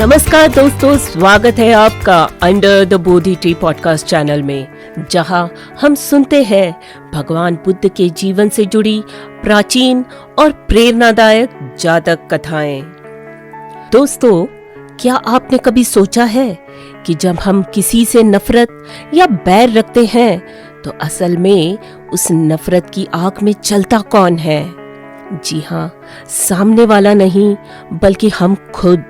नमस्कार दोस्तों, स्वागत है आपका under the Bodhi tree podcast channel में, जहां हम सुनते हैं भगवान बुद्ध के जीवन से जुड़ी प्राचीन और प्रेरणादायक जातक कथाएं। दोस्तों, क्या आपने कभी सोचा है कि जब हम किसी से नफरत या बैर रखते हैं तो असल में उस नफरत की आग में जलता कौन है? जी हाँ, सामने वाला नहीं बल्कि हम खुद।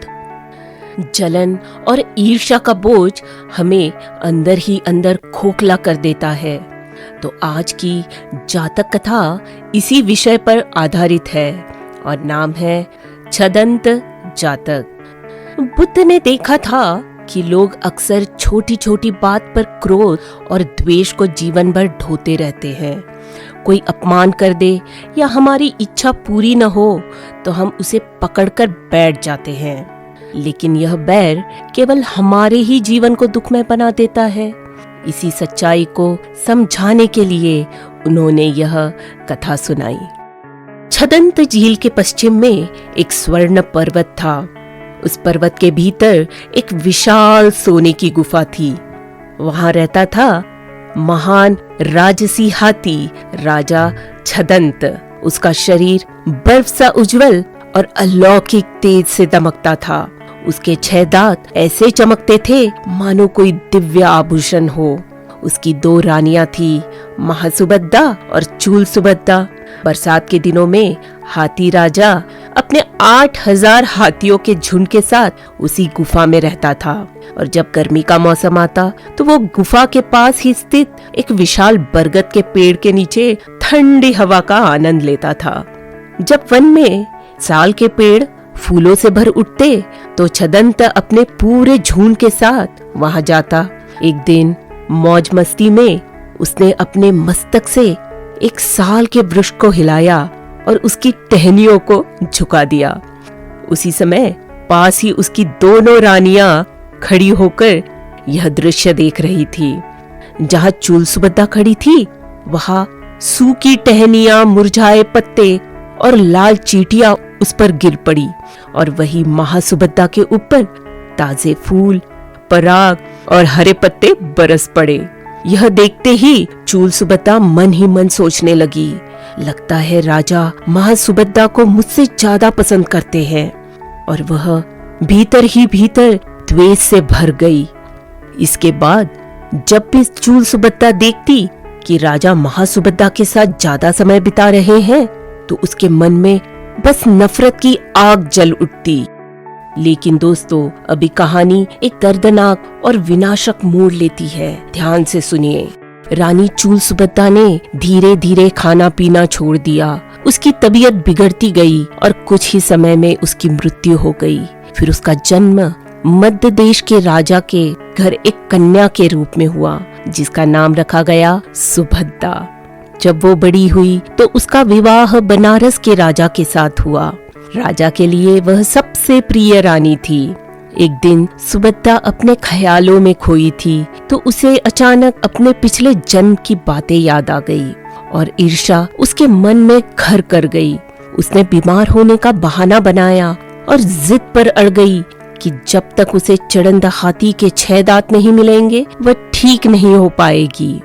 जलन और ईर्ष्या का बोझ हमें अंदर ही अंदर खोखला कर देता है। तो आज की जातक कथा इसी विषय पर आधारित है और नाम है छदंत जातक। बुद्ध ने देखा था कि लोग अक्सर छोटी छोटी बात पर क्रोध और द्वेष को जीवन भर ढोते रहते हैं। कोई अपमान कर दे या हमारी इच्छा पूरी न हो तो हम उसे पकड़कर बैठ जाते हैं, लेकिन यह बैर केवल हमारे ही जीवन को दुखमय बना देता है। इसी सच्चाई को समझाने के लिए उन्होंने यह कथा सुनाई। छदंत झील के पश्चिम में एक स्वर्ण पर्वत था। उस पर्वत के भीतर एक विशाल सोने की गुफा थी। वहां रहता था महान राजसी हाथी राजा छदंत। उसका शरीर बर्फ सा उज्जवल और अलौकिक तेज से दमकता था। उसके 6 दांत ऐसे चमकते थे मानो कोई दिव्य आभूषण हो। उसकी 2 रानियां थी, महासुबद्दा और चूल सुबद्दा। बरसात के दिनों में हाथी राजा अपने 8000 हाथियों के झुंड के साथ उसी गुफा में रहता था, और जब गर्मी का मौसम आता तो वो गुफा के पास ही स्थित एक विशाल बरगद के पेड़ के नीचे ठंडी हवा का आनंद लेता था। जब वन में साल के पेड़ फूलों से भर उठते तो छदंत अपने पूरे झुंड के साथ वहां जाता। एक दिन मौज मस्ती में उसने अपने मस्तक से एक साल के वृक्ष को हिलाया और उसकी टहनियों को झुका दिया। उसी समय पास ही उसकी दोनों रानियां खड़ी होकर यह दृश्य देख रही थी। जहां चूल सुबद्दा खड़ी थी वहां सूखी टहनियां, मुरझाए पत्ते और लाल चींटियां उस पर गिर पड़ी, और वही महासुबद्दा के ऊपर ताजे फूल, पराग और हरे पत्ते बरस पड़े। यह देखते ही चूल सुबद्दा मन ही मन सोचने लगी, लगता है राजा महासुबद्दा को मुझसे ज्यादा पसंद करते हैं। और वह भीतर ही भीतर द्वेष से भर गई। इसके बाद जब भी चूल सुबद्दा देखती कि राजा महासुबद्दा के साथ ज्यादा समय बिता रहे हैं तो उसके मन में बस नफरत की आग जल उठती। लेकिन दोस्तों, अभी कहानी एक दर्दनाक और विनाशक मोड़ लेती है। ध्यान से सुनिए। रानी चूल सुबद्दा ने धीरे धीरे खाना पीना छोड़ दिया। उसकी तबीयत बिगड़ती गई और कुछ ही समय में उसकी मृत्यु हो गई। फिर उसका जन्म मध्य देश के राजा के घर एक कन्या के रूप में हुआ, जिसका नाम रखा गया सुभद्दा। जब वो बड़ी हुई तो उसका विवाह बनारस के राजा के साथ हुआ। राजा के लिए वह सबसे प्रिय रानी थी। एक दिन सुभद्दा अपने ख्यालों में खोई थी तो उसे अचानक अपने पिछले जन्म की बातें याद आ गई और ईर्ष्या उसके मन में घर कर गई। उसने बीमार होने का बहाना बनाया और जिद पर अड़ गई कि जब तक उसे चढ़ंदा हाथी के 6 दांत नहीं मिलेंगे वह ठीक नहीं हो पाएगी।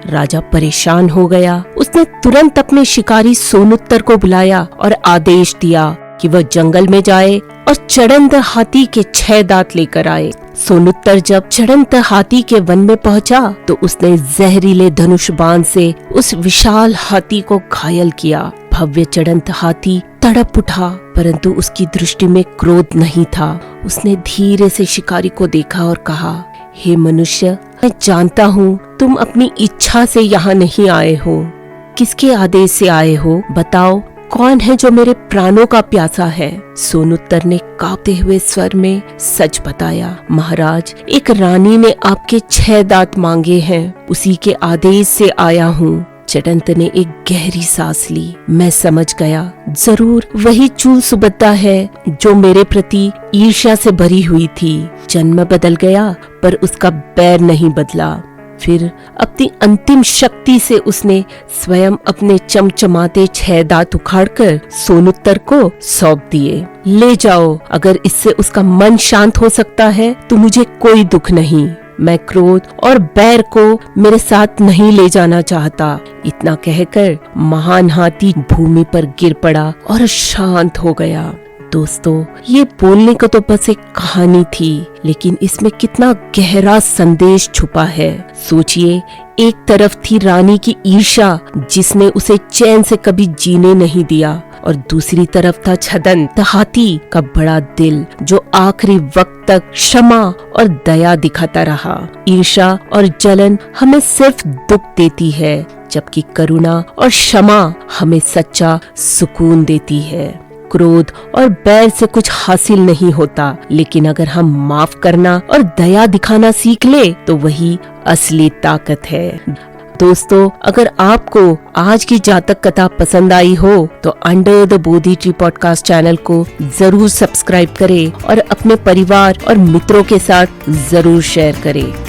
राजा परेशान हो गया। उसने तुरंत अपने शिकारी सोनुत्तर को बुलाया और आदेश दिया कि वह जंगल में जाए और चढ़ंद हाथी के 6 दांत लेकर आए। सोनुत्तर जब चढ़ंद हाथी के वन में पहुंचा तो उसने जहरीले धनुष बाण से उस विशाल हाथी को घायल किया। भव्य चढ़ंद हाथी तड़प उठा, परंतु उसकी दृष्टि में क्रोध नहीं था। उसने धीरे से शिकारी को देखा और कहा, हे मनुष्य, मैं जानता हूँ तुम अपनी इच्छा से यहाँ नहीं आए हो। किसके आदेश से आए हो? बताओ, कौन है जो मेरे प्राणों का प्यासा है? सोनुत्तर ने कांपते हुए स्वर में सच बताया, महाराज, एक रानी ने आपके 6 दांत मांगे हैं, उसी के आदेश से आया हूँ। चढ़ंत ने एक गहरी सांस ली। मैं समझ गया, जरूर वही चूल सुबद्दा है जो मेरे प्रति ईर्ष्या से भरी हुई थी। जन्म बदल गया पर उसका बैर नहीं बदला। फिर अपनी अंतिम शक्ति से उसने स्वयं अपने चमचमाते 6 दांत उखाड़कर सोनुत्तर को सौंप दिए। ले जाओ, अगर इससे उसका मन शांत हो सकता है तो मुझे कोई दुख नहीं। मैं क्रोध और बैर को मेरे साथ नहीं ले जाना चाहता। इतना कहकर महान हाथी भूमि पर गिर पड़ा और शांत हो गया। दोस्तों, ये बोलने का तो बस एक कहानी थी, लेकिन इसमें कितना गहरा संदेश छुपा है। सोचिए, एक तरफ थी रानी की ईर्ष्या जिसने उसे चैन से कभी जीने नहीं दिया, और दूसरी तरफ था छदंत हाथी का बड़ा दिल जो आखिरी वक्त तक क्षमा और दया दिखाता रहा। ईर्ष्या और जलन हमें सिर्फ दुख देती है, जबकि करुणा और क्षमा हमें सच्चा सुकून देती है। क्रोध और बैर से कुछ हासिल नहीं होता, लेकिन अगर हम माफ करना और दया दिखाना सीख ले तो वही असली ताकत है। दोस्तों, अगर आपको आज की जातक कथा पसंद आई हो तो under the Bodhi tree podcast channel को जरूर सब्सक्राइब करें और अपने परिवार और मित्रों के साथ जरूर शेयर करें।